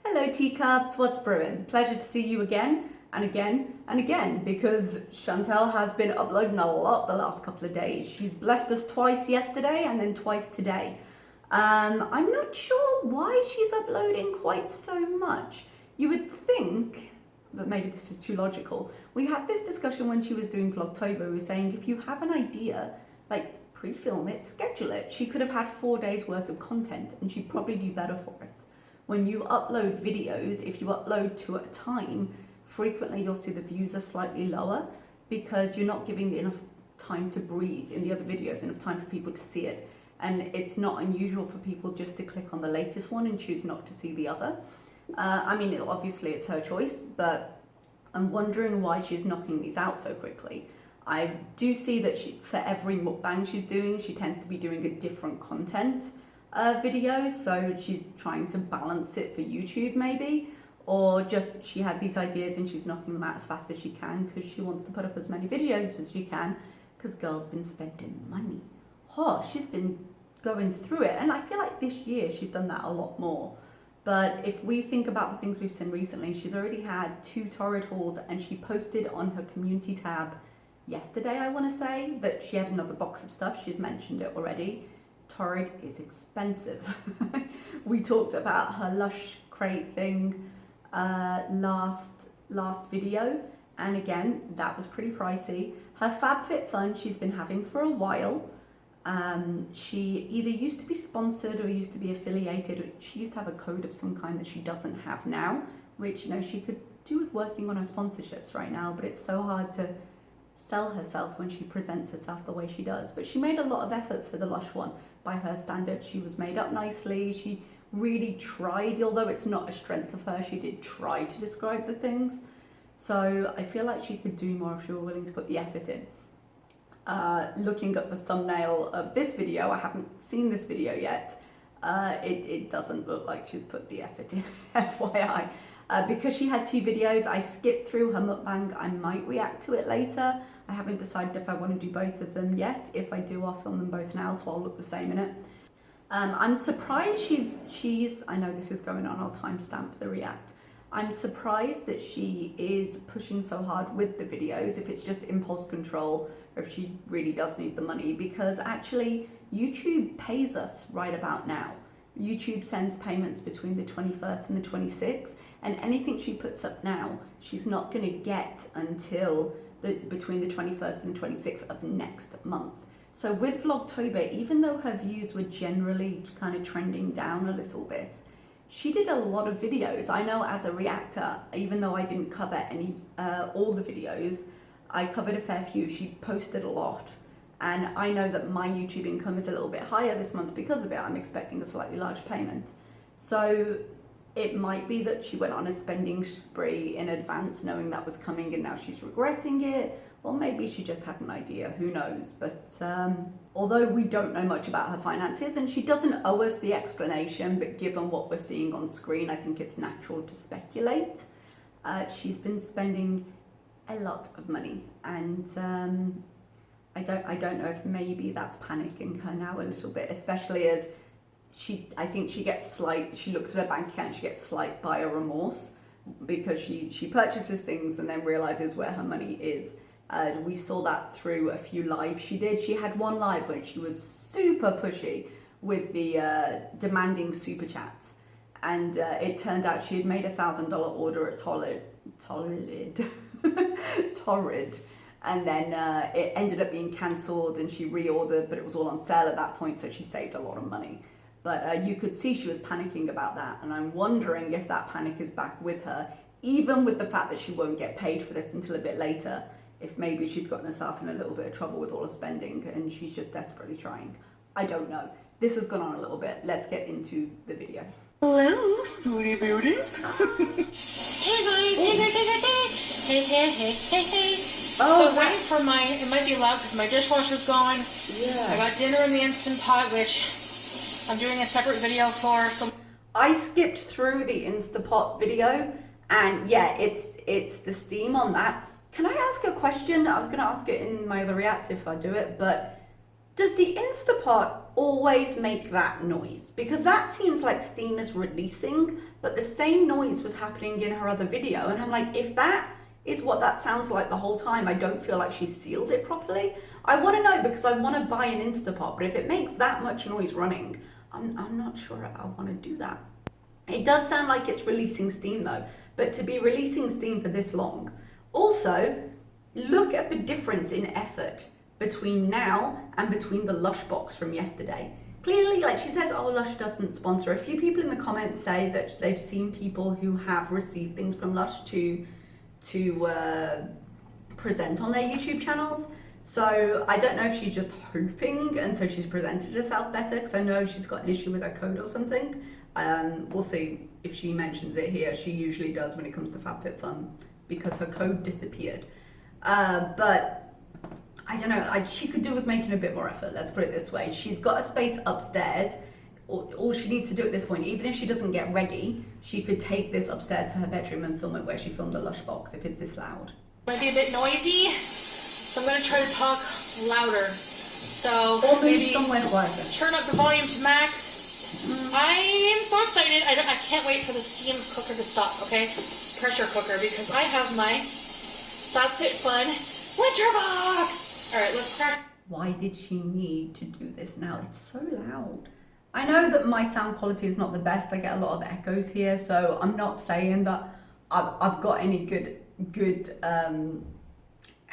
Hello teacups, what's brewing? Pleasure to see you again and again and again, because Chantal has been uploading a lot the last couple of days. She's blessed us twice yesterday and then twice today. I'm not sure why she's uploading quite so much. You would think, but maybe this is too logical. We had this discussion when she was doing Vlogtober. We were saying if you have an idea, like pre-film it, schedule it. She could have had 4 days worth of content and she'd probably do better for it. When you upload videos, if you upload two at a time, frequently you'll see the views are slightly lower because you're not giving enough time to breathe in the other videos, enough time for people to see it. And it's not unusual for people just to click on the latest one and choose not to see the other. I mean, obviously it's her choice, but I'm wondering why she's knocking these out so quickly. I do see that for every mukbang she's doing, she tends to be doing a different content video, so she's trying to balance it for YouTube maybe, or just she had these ideas and she's knocking them out as fast as she can because she wants to put up as many videos as she can because girl's been spending money. Oh, she's been going through it, and I feel like this year she's done that a lot more. But if we think about the things we've seen recently, she's already had 2 torrid hauls, and she posted on her community tab yesterday, I want to say, that she had another box of stuff. She'd mentioned it already. Torrid is expensive. We talked about her Lush crate thing last video, and again, that was pretty pricey. Her FabFitFun she's been having for a while. She either used to be sponsored or used to be affiliated. She used to have a code of some kind that she doesn't have now, which, you know, she could do with working on her sponsorships right now, but it's so hard to sell herself when she presents herself the way she does. But she made a lot of effort for the Lush one. By her standards, she was made up nicely. She really tried, although it's not a strength of her, she did try to describe the things. So I feel like she could do more if she were willing to put the effort in. Looking at the thumbnail of this video, I haven't seen this video yet, it doesn't look like she's put the effort in, FYI. Because she had 2 videos, I skipped through her mukbang. I might react to it later. I haven't decided if I want to do both of them yet. If I do, I'll film them both now, so I'll look the same in it. I'm surprised she's, I know this is going on, I'll timestamp the react. I'm surprised that she is pushing so hard with the videos, if it's just impulse control or if she really does need the money, because actually YouTube pays us right about now. YouTube sends payments between the 21st and the 26th, and anything she puts up now, she's not going to get until between the 21st and the 26th of next month. So with Vlogtober, even though her views were generally kind of trending down a little bit, she did a lot of videos. I know as a reactor, even though I didn't cover all the videos, I covered a fair few. She posted a lot. And I know that my YouTube income is a little bit higher this month because of it. I'm expecting a slightly larger payment. So it might be that she went on a spending spree in advance knowing that was coming and now she's regretting it. Or maybe she just had an idea, who knows. But although we don't know much about her finances, and she doesn't owe us the explanation, but given what we're seeing on screen, I think it's natural to speculate. She's been spending a lot of money, and I don't know if maybe that's panicking her now a little bit, especially as I think she looks at her bank account and she gets slight buyer remorse because she purchases things and then realizes where her money is. We saw that through a few lives she did. She had one live where she was super pushy with the demanding super chats, and it turned out she had made $1,000 order at Torrid, and then it ended up being cancelled and she reordered, but it was all on sale at that point, so she saved a lot of money. But you could see she was panicking about that, and I'm wondering if that panic is back with her, even with the fact that she won't get paid for this until a bit later, if maybe she's gotten herself in a little bit of trouble with all her spending and she's just desperately trying. I don't know. This has gone on a little bit. Let's get into the video. Hello, Foodie Beauties. Hey guys, hey guys, hey guys, hey, hey. Oh, so waiting for it might be loud because my dishwasher's gone. Yeah. I got dinner in the Instant Pot, which I'm doing a separate video for. So I skipped through the Instapot video, and yeah, it's the steam on that. Can I ask a question? I was going to ask it in my other react if I do it, but Does the Instapot always make that noise? Because that seems like steam is releasing, but the same noise was happening in her other video. And I'm like, if that is what that sounds like the whole time, I don't feel like she sealed it properly. I want to know because I want to buy an Instapot, but if it makes that much noise running, I'm not sure I want to do that. It does sound like it's releasing steam though, but to be releasing steam for this long. Also, look at the difference in effort between now and between the Lush box from yesterday. Clearly, like she says, oh, Lush doesn't sponsor. A few people in the comments say that they've seen people who have received things from Lush to present on their YouTube channels. So I don't know if she's just hoping and so she's presented herself better, because I know she's got an issue with her code or something. We'll see if she mentions it here. She usually does when it comes to FabFitFun because her code disappeared. But I don't know, she could do with making a bit more effort, let's put it this way. She's got a space upstairs. All she needs to do at this point, even if she doesn't get ready, she could take this upstairs to her bedroom and film it where she filmed the Lush box if it's this loud. Might be a bit noisy, so I'm gonna try to talk louder. So Or move maybe somewhere quieter. turn up the volume to max. I am so excited. I can't wait for the steam cooker to stop, okay? Pressure cooker, because I have my FabFitFun winter box. All right, let's crack. Why did she need to do this now? It's so loud. I know that my sound quality is not the best. I get a lot of echoes here, so I'm not saying that I've got any good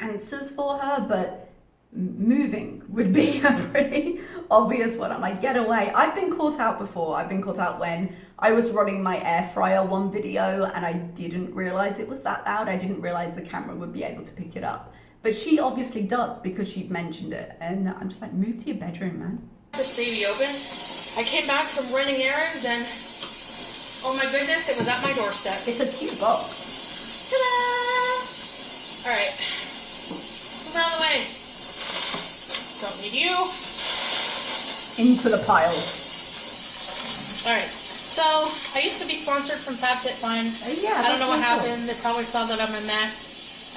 answers for her, but moving would be a pretty obvious one. I'm like, get away. I've been caught out before. I've been caught out when I was running my air fryer one video and I didn't realize it was that loud. I didn't realize the camera would be able to pick it up. But she obviously does because she'd mentioned it. And I'm just like, move to your bedroom, man. This baby open. I came back from running errands and oh my goodness, it was at my doorstep. It's a cute box. Ta-da! All right, move out of the way. Don't need you. Into the piles. All right, so I used to be sponsored from FabFitFun. Yeah, I don't know what that's cool. happened. They probably saw that I'm a mess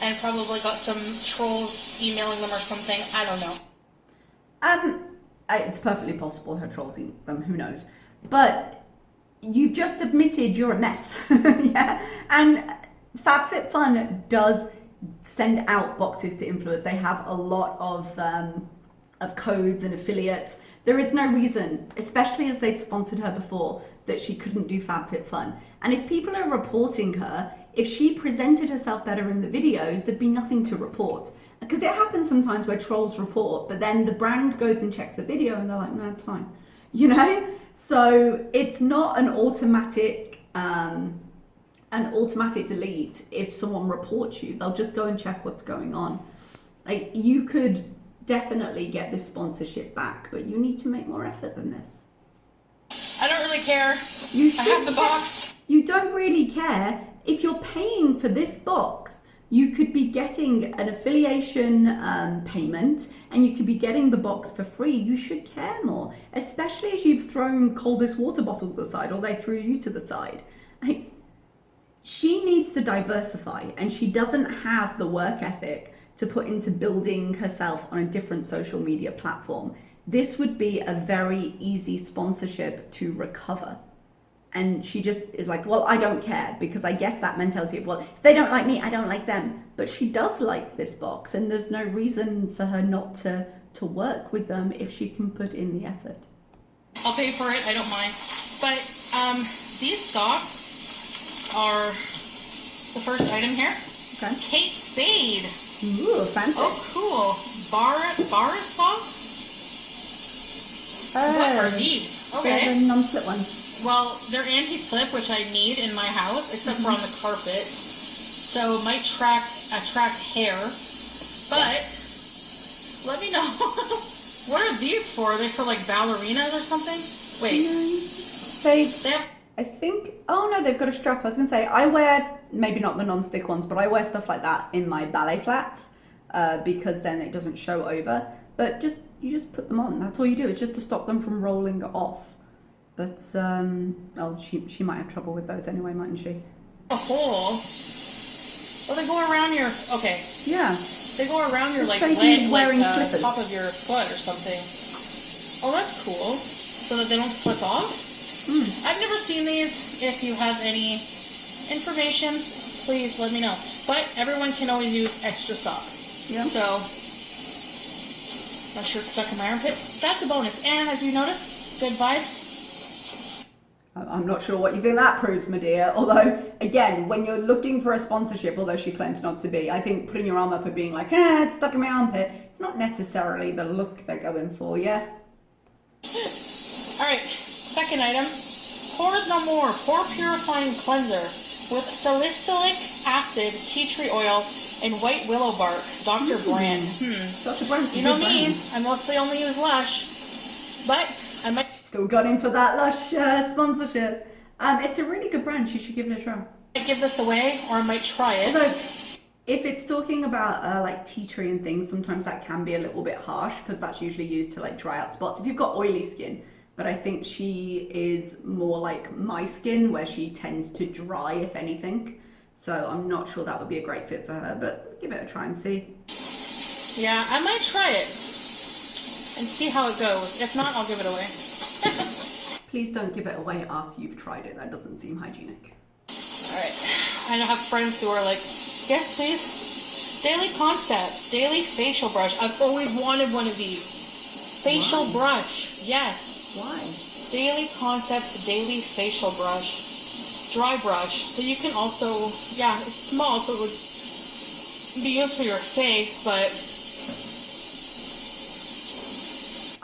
and probably got some trolls emailing them or something. I don't know. It's perfectly possible her trolls eat them, who knows. But you just admitted you're a mess. Yeah. And FabFitFun does send out boxes to influencers. They have a lot of codes and affiliates. There is no reason, especially as they've sponsored her before, that she couldn't do FabFitFun. And if people are reporting her, if she presented herself better in the videos, there'd be nothing to report. Because it happens sometimes where trolls report, but then the brand goes and checks the video and they're like, no, it's fine. You know? So it's not an automatic delete. If someone reports you, they'll just go and check what's going on. Like, you could definitely get this sponsorship back, but you need to make more effort than this. I don't really care. You should. I have the box. You don't really care. If you're paying for this box, you could be getting an affiliation payment and you could be getting the box for free. You should care more, especially as you've thrown coldest water bottles to the side or they threw you to the side. Like, she needs to diversify and she doesn't have the work ethic to put into building herself on a different social media platform. This would be a very easy sponsorship to recover. And she just is like, well, I don't care, because I guess that mentality of, well, if they don't like me, I don't like them. But she does like this box, and there's no reason for her not to work with them if she can put in the effort. I'll pay for it, I don't mind. But these socks are the first item here. Okay. Kate Spade. Ooh, fancy. Oh, cool. Bar socks? What are these? Okay. They're the non-slip ones. Well, they're anti-slip, which I need in my house, except for on the carpet. So it might attract hair. But let me know. What are these for? Are they for like ballerinas or something? Wait. They have... I think, oh no, they've got a strap. I was gonna say, I wear, maybe not the non-stick ones, but I wear stuff like that in my ballet flats because then it doesn't show over. But you just put them on. That's all you do. It's just to stop them from rolling off. But she might have trouble with those anyway, mightn't she? A hole. Well, they go around your. Okay. Yeah. They go around your Just like so leg, wearing like slippers. top of your foot or something. cool so that they don't slip off. I've never seen these. If you have any information, please let me know. But everyone can always use extra socks. Yeah. So, my shirt's stuck in my armpit. That's a bonus. And as you notice, good vibes. I'm not sure what you think that proves, my dear. Although, again, when you're looking for a sponsorship, although she claims not to be, I think putting your arm up and being like, it's stuck in my armpit, it's not necessarily the look they're going for, yeah? Alright, second item. Pores No More Pore Purifying Cleanser with salicylic acid, tea tree oil, and white willow bark. Dr. Brand. Dr. Brand's a You know good me, brand. I mostly only use Lush, but I might... Still got in for that Lush sponsorship. It's a really good brand. You should give it a try. give this away, or I might try it. Although, if it's talking about like tea tree and things, sometimes that can be a little bit harsh because that's usually used to like dry out spots. If you've got oily skin, but I think she is more like my skin where she tends to dry if anything. So I'm not sure that would be a great fit for her, but give it a try and see. Yeah, I might try it and see how it goes. If not, I'll give it away. Please don't give it away after you've tried it. That doesn't seem hygienic. Alright. I have friends who are like, yes, please. Daily Concepts, Daily Facial Brush. I've always wanted one of these. Facial brush, yes. Why? Daily Concepts, Daily Facial Brush. Dry brush. So you can also, yeah, it's small, so it would be used for your face, but...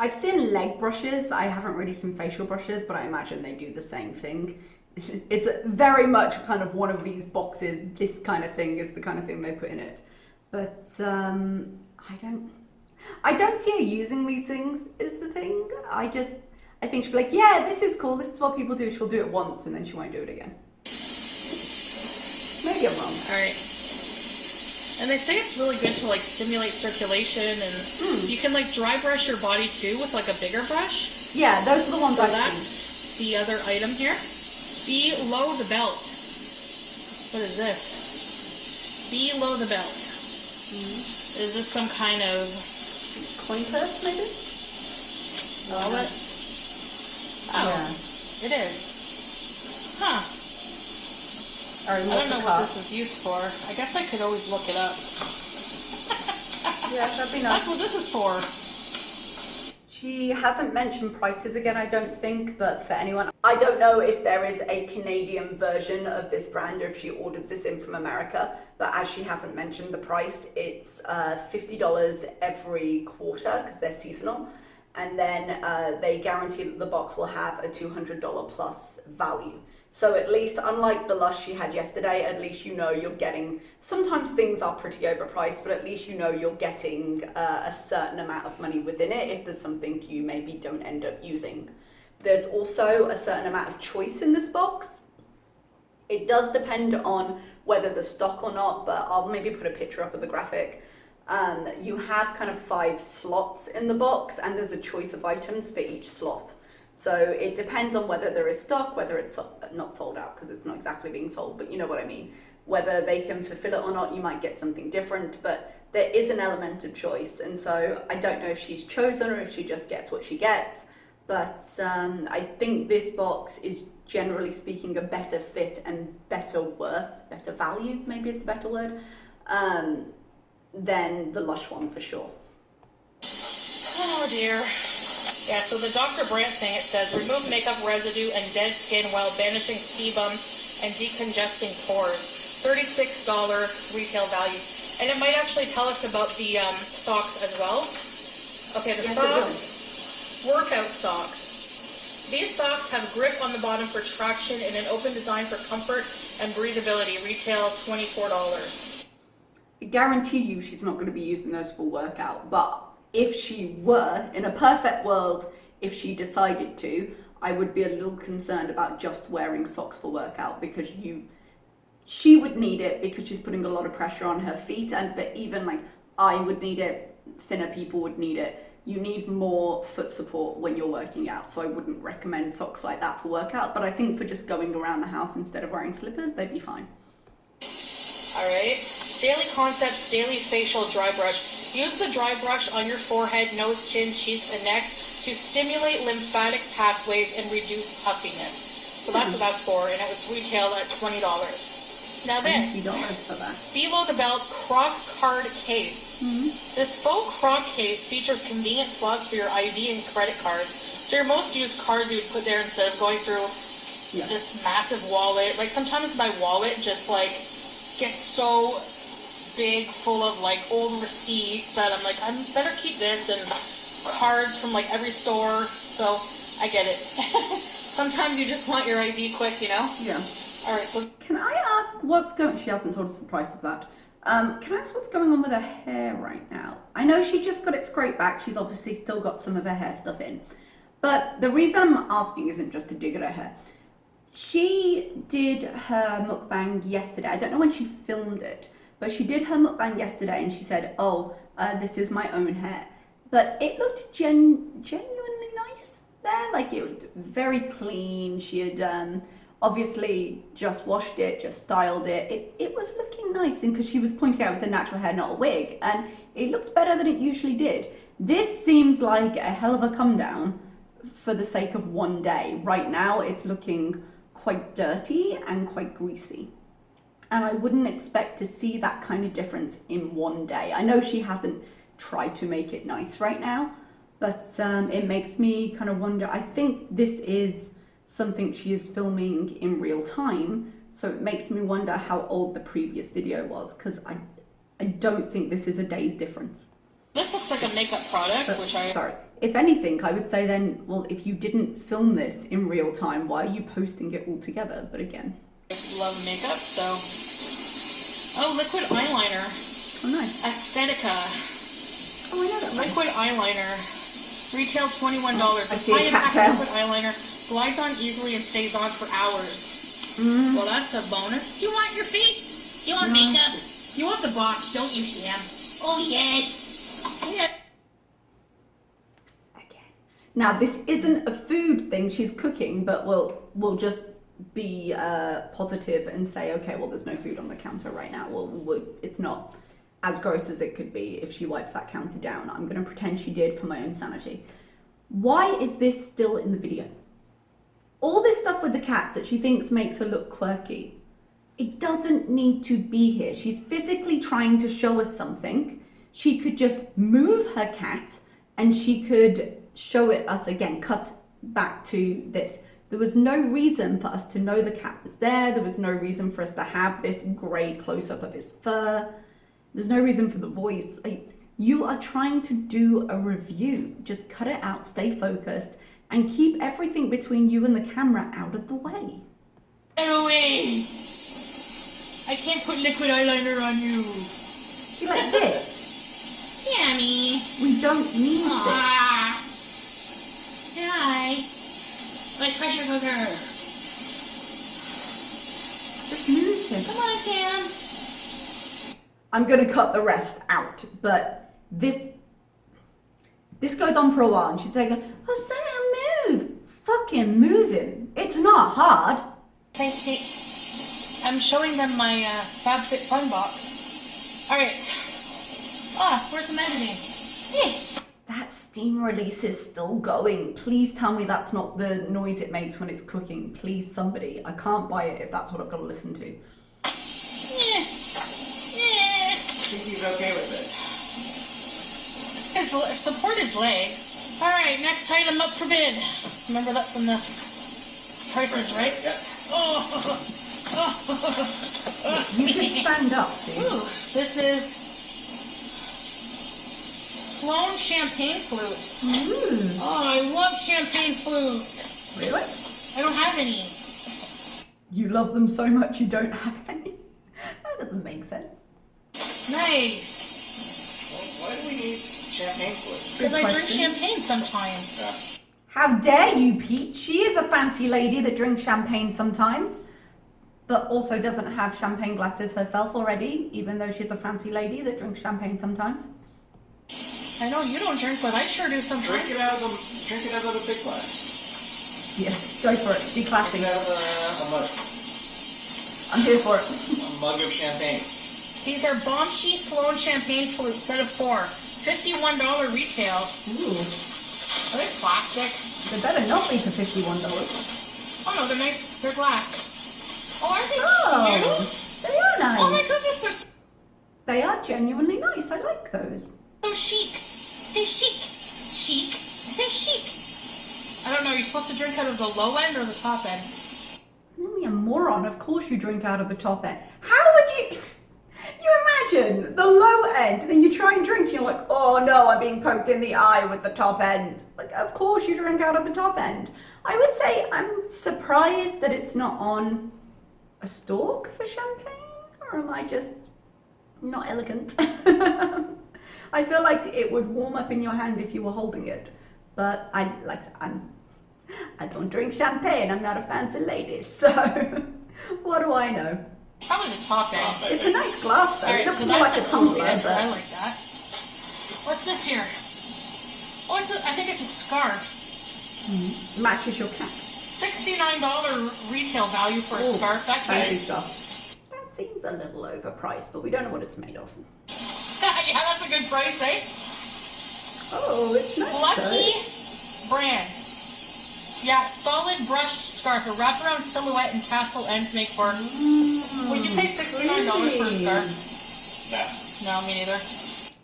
I've seen leg brushes. I haven't really seen facial brushes, but I imagine they do the same thing. It's very much kind of one of these boxes. This kind of thing is the kind of thing they put in it. But I don't see her using these things is the thing. I think she'll be like, yeah, this is cool. This is what people do. She'll do it once and then she won't do it again. Maybe I'm wrong. All right. And they say it's really good to like stimulate circulation, and you can like dry brush your body too with like a bigger brush. Yeah, those are the ones So I've that's seen. the other item here. Below the belt. What is this? Below the belt. Is this some kind of Coin purse, maybe? wallet? Oh, Yeah. it is. Huh. I I don't know what this is used for. I guess I could always look it up. Yeah, that'd be nice. That's what this is for. She hasn't mentioned prices again, I don't think, but for anyone, I don't know if there is a Canadian version of this brand or if she orders this in from America, but as she hasn't mentioned the price, it's $50 every quarter because they're seasonal, and then they guarantee that the box will have a $200 plus value. So at least, unlike the Lush she had yesterday, at least you know you're getting, sometimes things are pretty overpriced, but at least you know you're getting a certain amount of money within it if there's something you maybe don't end up using. There's also a certain amount of choice in this box. It does depend on whether there's stock or not, but I'll maybe put a picture up of the graphic. You have kind of 5 slots in the box and there's a choice of items for each slot. So it depends on whether there is stock, whether it's not sold out because it's not exactly being sold, but you know what I mean. Whether they can fulfill it or not, you might get something different, but there is an element of choice. And so I don't know if she's chosen or if she just gets what she gets, but I think this box is generally speaking a better fit and better worth, better value, maybe is the better word, than the Lush one for sure. Oh dear. Yeah, so the Dr. Brandt thing, it says, remove makeup residue and dead skin while banishing sebum and decongesting pores. $36 retail value. And it might actually tell us about the socks as well. Okay, the socks, workout socks. These socks have grip on the bottom for traction and an open design for comfort and breathability. Retail $24. I guarantee you she's not going to be using those for workout, but if she were, in a perfect world, if she decided to, I would be a little concerned about just wearing socks for workout because she would need it because she's putting a lot of pressure on her feet, but even like I would need it, thinner people would need it. You need more foot support when you're working out, so I wouldn't recommend socks like that for workout, but I think for just going around the house instead of wearing slippers, they'd be fine. Alright, Daily Concepts Daily Facial Dry Brush. Use the dry brush on your forehead, nose, chin, cheeks, and neck to stimulate lymphatic pathways and reduce puffiness. So that's what that's for, and it was retailed at $20. Now this, $20 for that. below the belt croc card case. This faux croc case features convenient slots for your ID and credit cards. So your most used cards you would put there instead of going through this massive wallet. Like sometimes my wallet just like gets so big full of like old receipts that I'm like, I better keep this, and cards from like every store. So I get it. Sometimes you just want your ID quick, you know? Yeah. Alright, so Can I ask what's going... She hasn't told us the price of that. Can I ask what's going on with her hair right now? I know she just got it scraped back. She's obviously still got some of her hair stuff in. But the reason I'm asking isn't just to dig at her hair. She did her mukbang yesterday. I don't know when she filmed it, but she did her mukbang yesterday and she said, oh, this is my own hair. But it looked genuinely nice there. Like it looked very clean. She had obviously just washed it, just styled it. It was looking nice, and because she was pointing out it was a natural hair, not a wig, and it looked better than it usually did. This seems like a hell of a come down for the sake of one day. Right now it's looking quite dirty and quite greasy, and I wouldn't expect to see that kind of difference in one day. I know she hasn't tried to make it nice right now, but it makes me kind of wonder. I think this is something she is filming in real time, so it makes me wonder how old the previous video was, because I don't think this is a day's difference. this looks like a makeup product, But, sorry, if anything, I would say then, well, if you didn't film this in real time, why are you posting it all together? But again, I love makeup, so... Oh, liquid eyeliner. oh nice. Aesthetica. Oh, I know that one. Liquid eyeliner. Retail $21. I see a cat High-impact tail. liquid eyeliner glides on easily and stays on for hours. Well, that's a bonus. You want your face? You want makeup? You want the box, don't you, Sam? Oh, yes. Yeah. Again. Now, this isn't a food thing she's cooking, but we'll just be positive and say, okay, well, there's no food on the counter right now. Well, it's not as gross as it could be if she wipes that counter down. I'm going to pretend she did for my own sanity. Why is this still in the video? All this stuff with the cats that she thinks makes her look quirky, it doesn't need to be here. She's physically trying to show us something. She could just move her cat and she could show it us again, cut back to this. There was no reason for us to know the cat was there. There was no reason for us to have this great close-up of his fur. There's no reason for the voice. Like, you are trying to do a review. Just cut it out, stay focused, and keep everything between you and the camera out of the way. Get away! I can't put liquid eyeliner on you. See, like this. Sammy. We don't need this. Ah. Hi. My pressure cooker. Just move him. Come on, Sam. I'm gonna cut the rest out, but this goes on for a while, and she's saying, "Oh, Sam, move! Fucking move him! It's not hard." I'm showing them my FabFitFun box. All right. Ah, where's the magazine? Hey. That steam release is still going. Please tell me that's not the noise it makes when it's cooking. Please, somebody. I can't buy it if that's what I've got to listen to. Yeah. Yeah. I think he's okay with it. Support his legs. All right, next item up for bid. Remember that from the Price is Right? Yeah. Oh. You can stand up, dude. Ooh, this is Sloan champagne flutes. Ooh. Oh, I love champagne flutes. Really? I don't have any. You love them so much you don't have any? That doesn't make sense. Nice. Well, why do we need champagne flutes? Because I drink question. champagne sometimes. Yeah. How dare you, Pete? She is a fancy lady that drinks champagne sometimes, but also doesn't have champagne glasses herself already, even though she's a fancy lady that drinks champagne sometimes. I know you don't drink, but I sure do sometimes. Drink it out of a big glass. Yeah, go for it. Be classy. Drink it out of a mug. I'm here for it. A mug of champagne. These are Bombshy Sloan champagne flutes, set of 4. $51 retail. Ooh. Are they plastic? They better not be for $51. Oh no, they're nice. They're glass. Oh, aren't they Oh, cute? they are nice. Oh my goodness, they're They are genuinely nice. I like those. so chic. Say chic. Chic. Say chic. I don't know, you're supposed to drink out of the low end or the top end? You're a moron. Of course you drink out of the top end. How would you... You imagine the low end, and then you try and drink, and you're like, oh no, I'm being poked in the eye with the top end. Like, of course you drink out of the top end. I would say I'm surprised that it's not on a stalk for champagne, or am I just not elegant? I feel like it would warm up in your hand if you were holding it, but I don't drink champagne. I'm not a fancy lady, so what do I know? Probably the top end. It's a nice glass though. Alright, It looks so more like a that's cool tumbler, lid. I but like that. What's this here? Oh, I think it's a scarf. matches your cap. $69 retail value for a Ooh, scarf. That fancy guy's... stuff. That seems a little overpriced, but we don't know what it's made of. Yeah, that's a good price, eh? Oh, it's nice Lucky though. brand. Yeah, solid brushed scarf. A wraparound silhouette and tassel ends make for... Would you pay $69 for a scarf? No. No, me neither.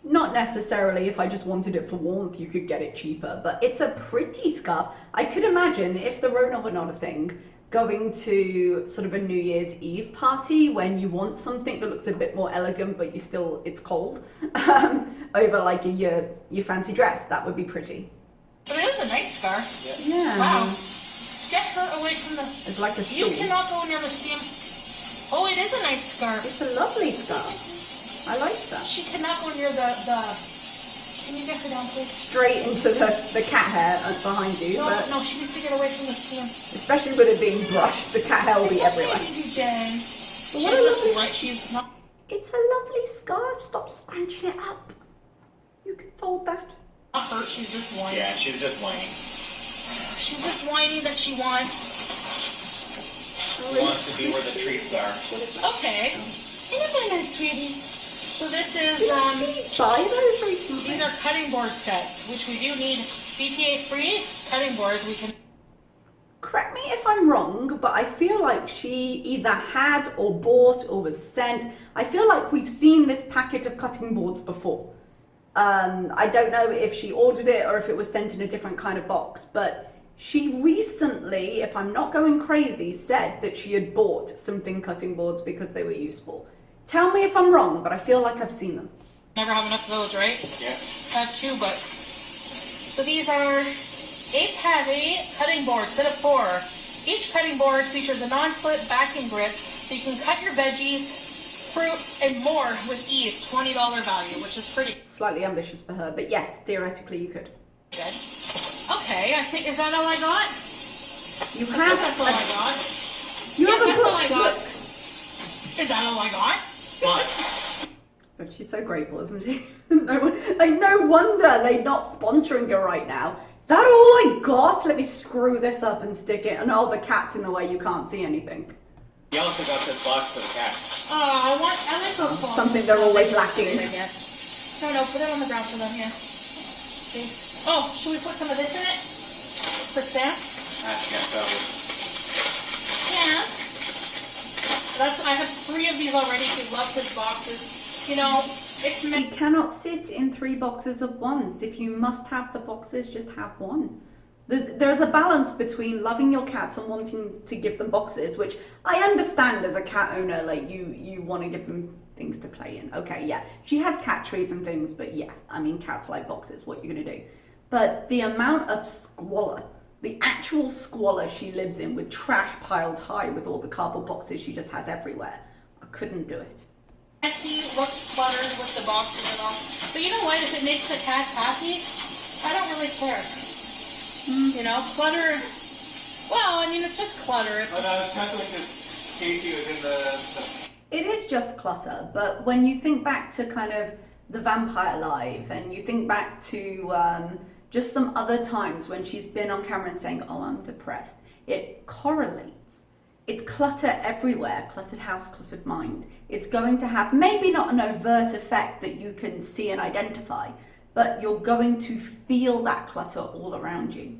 Not necessarily. If I just wanted it for warmth, you could get it cheaper, but it's a pretty scarf. I could imagine if the Rona were not a thing, going to sort of a New Year's Eve party when you want something that looks a bit more elegant, but it's cold, over like your fancy dress. That would be pretty. But it is a nice scarf. Yeah. Wow. Get her away from the... It's like a You shawl. cannot go near the steam. Oh, it is a nice scarf. It's a lovely scarf. I like that. She cannot go near the... Can you get her down, please? Straight into the cat hair behind you, No, but no, she needs to get away from the steam. especially with it being brushed, the cat hair will be everywhere. Baby James. But She's what a just lovely- right. She's not... It's a lovely scarf. Stop scrunching it up. You could fold that. Not hurt. She's just whining. Yeah, she's just whining. She's just whining that she wants. She wants to be where the treats are. Okay. Isn't that nice, sweetie? So this is, Did I buy those recently? these are cutting board sets, which we do need BPA-free cutting boards. We can... Correct me if I'm wrong, but I feel like she either had or bought or was sent. I feel like we've seen this packet of cutting boards before. I don't know if she ordered it or if it was sent in a different kind of box, but she recently, if I'm not going crazy, said that she had bought some thin cutting boards because they were useful. Tell me if I'm wrong, but I feel like I've seen them. Never have enough of those, right? Yeah. I have two, but... So these are 8-heavy cutting boards, set of 4. Each cutting board features a non-slip backing grip, so you can cut your veggies, fruits, and more with ease. $20 value, which is pretty Slightly ambitious for her, but yes, theoretically you could. good. Okay, I think, is that all I got? You I think that's all I have got. you Yeah, have a that's book. all I got. Look. Is that all I got? But But she's so grateful, isn't she? No wonder they're not sponsoring her right now. Is that all I got? Let me screw this up and stick it. And oh, the cat's in the way, you can't see anything. you also got this box for the cats. Oh, I like those balls. Something they're always lacking. I guess. No, put it on the ground for them, yeah. Thanks. Oh, should we put some of this in it? For Sam? Can't tell you. Yeah. I have 3 of these already. He loves his boxes. You know, it's You meant... cannot sit in 3 boxes at once. If you must have the boxes, just have one. There's a balance between loving your cats and wanting to give them boxes, which I understand as a cat owner, like you want to give them things to play in. Okay, yeah. She has cat trees and things, but yeah, I mean, cats like boxes. What are you going to do? But the amount of squalor, the actual squalor she lives in with trash piled high with all the cardboard boxes she just has everywhere, I couldn't do it. Messy, looks cluttered with the boxes and all. But you know what? If it makes the cats happy, I don't really care. You know, clutter... Well, I mean, it's just clutter. It's... But I was kind of like this Casey was in the It is just clutter, but when you think back to kind of the Vampire Live and you think back to just some other times when she's been on camera and saying, oh, I'm depressed, it correlates. It's clutter everywhere, cluttered house, cluttered mind. It's going to have maybe not an overt effect that you can see and identify, but you're going to feel that clutter all around you.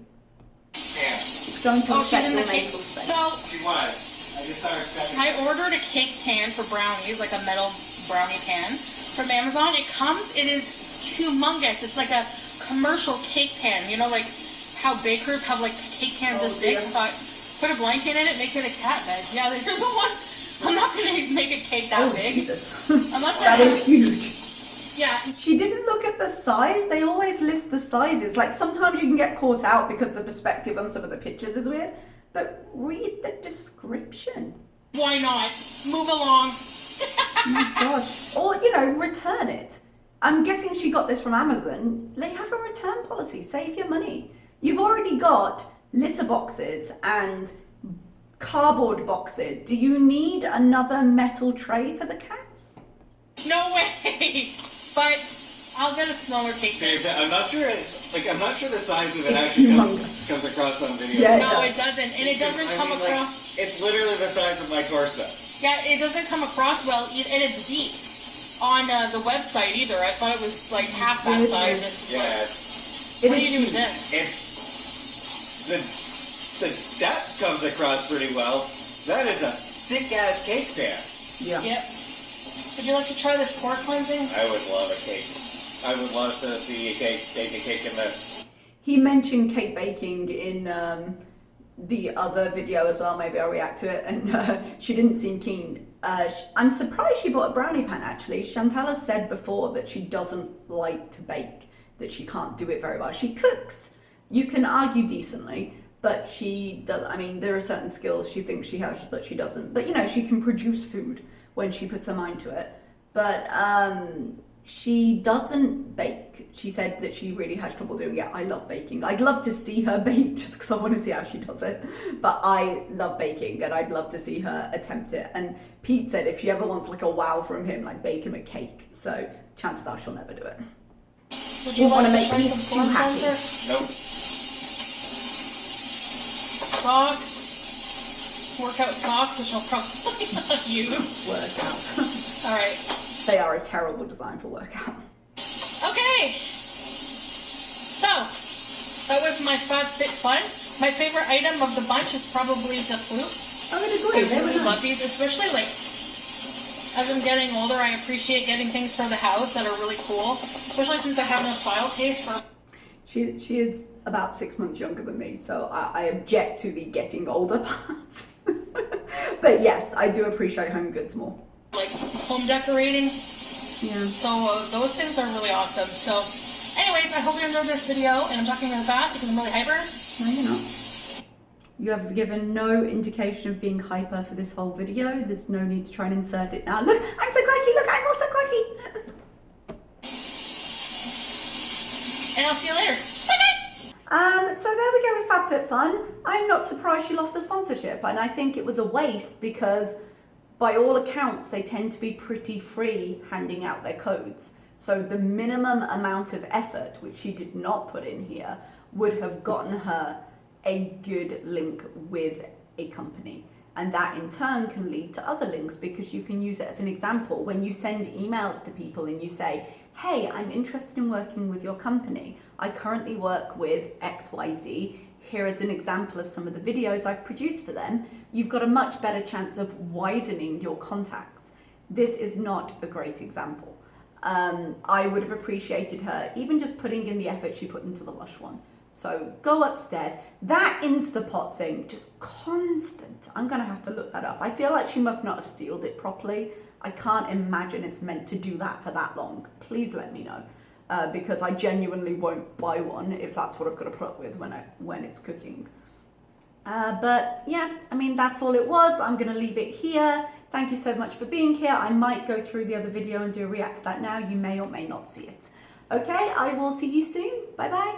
Yeah. It's going to she's affect in your the cake. mental space. So She was. I just started expecting. I ordered a cake pan for brownies, like a metal brownie pan from Amazon. It is humongous. It's like a commercial cake pan. You know, like how bakers have like cake pans this big. But put a blanket in it, make it a cat bed. Yeah, there's the one. I'm not gonna make a cake that big. Jesus. Unless That is huge. Yeah. She didn't look at the size. They always list the sizes. Like sometimes you can get caught out because the perspective on some of the pictures is weird. But read the description. Why not? Move along. Oh my God. Or, you know, return it. I'm guessing she got this from Amazon. They have a return policy. Save your money. You've already got litter boxes and cardboard boxes. Do you need another metal tray for the cats? No way. But I'll get a smaller cake pan. Seriously, I'm not sure. I'm not sure the size of it It's actually humongous. comes across on video. Yeah, No, it doesn't. And it doesn't come across. It's literally the size of my torso. Yeah, it doesn't come across well, and it's deep on the website either. I thought it was like half that size. It's Yeah. what do you do with this? It's the depth comes across pretty well. That is a thick ass cake pan. Yeah. Yep. Would you like to try this pore cleansing? I would love a cake. I would love to see bake a cake in this. He mentioned cake baking in the other video as well. Maybe I'll react to it. And she didn't seem keen. I'm surprised she bought a brownie pan actually. Chantal has said before that she doesn't like to bake, that she can't do it very well. She cooks. You can argue decently, but she does. I mean, there are certain skills she thinks she has, but she doesn't. But you know, she can produce food when she puts her mind to it. But she doesn't bake. She said that she really has trouble doing it. I love baking. I'd love to see her bake just because I want to see how she does it. But I love baking and I'd love to see her attempt it. And Pete said if she ever wants like a wow from him, like bake him a cake. So chances are she'll never do it. Would You want to like make try Pete some too pore happy. cleanser? Nope. Socks. Workout socks, which I'll probably not use. Workout. All right. They are a terrible design for workout. Okay. So, that was my FabFitFun. My favorite item of the bunch is probably the flutes. I would agree. I They were really nice. love these, especially like as I'm getting older. I appreciate getting things for the house that are really cool, especially since I have no style taste for. She is about 6 months younger than me, so I object to the getting older part. But yes, I do appreciate home goods more. Like home decorating. Yeah. So those things are really awesome. So, anyways, I hope you enjoyed this video. And I'm talking really fast because I'm really hyper. No, you're not. You have given no indication of being hyper for this whole video. There's no need to try and insert it now. Look, I'm so quirky. Look, I'm also quirky. And I'll see you later. Bye, guys. So there we go with FabFitFun. I'm not surprised she lost the sponsorship, and I think it was a waste because by all accounts, they tend to be pretty free handing out their codes. So the minimum amount of effort, which she did not put in here, would have gotten her a good link with a company. And that in turn can lead to other links because you can use it as an example. When you send emails to people and you say, hey, I'm interested in working with your company. I currently work with XYZ. Here is an example of some of the videos I've produced for them. You've got a much better chance of widening your contacts. This is not a great example. I would have appreciated her even just putting in the effort she put into the Lush one. So go upstairs. That Instapot thing, just constant. I'm gonna have to look that up. I feel like she must not have sealed it properly. I can't imagine it's meant to do that for that long. Please let me know. Because I genuinely won't buy one if that's what I've got to put up with when it's cooking. But yeah, I mean, that's all it was. I'm going to leave it here. Thank you so much for being here. I might go through the other video and do a react to that now. You may or may not see it. Okay, I will see you soon. Bye bye.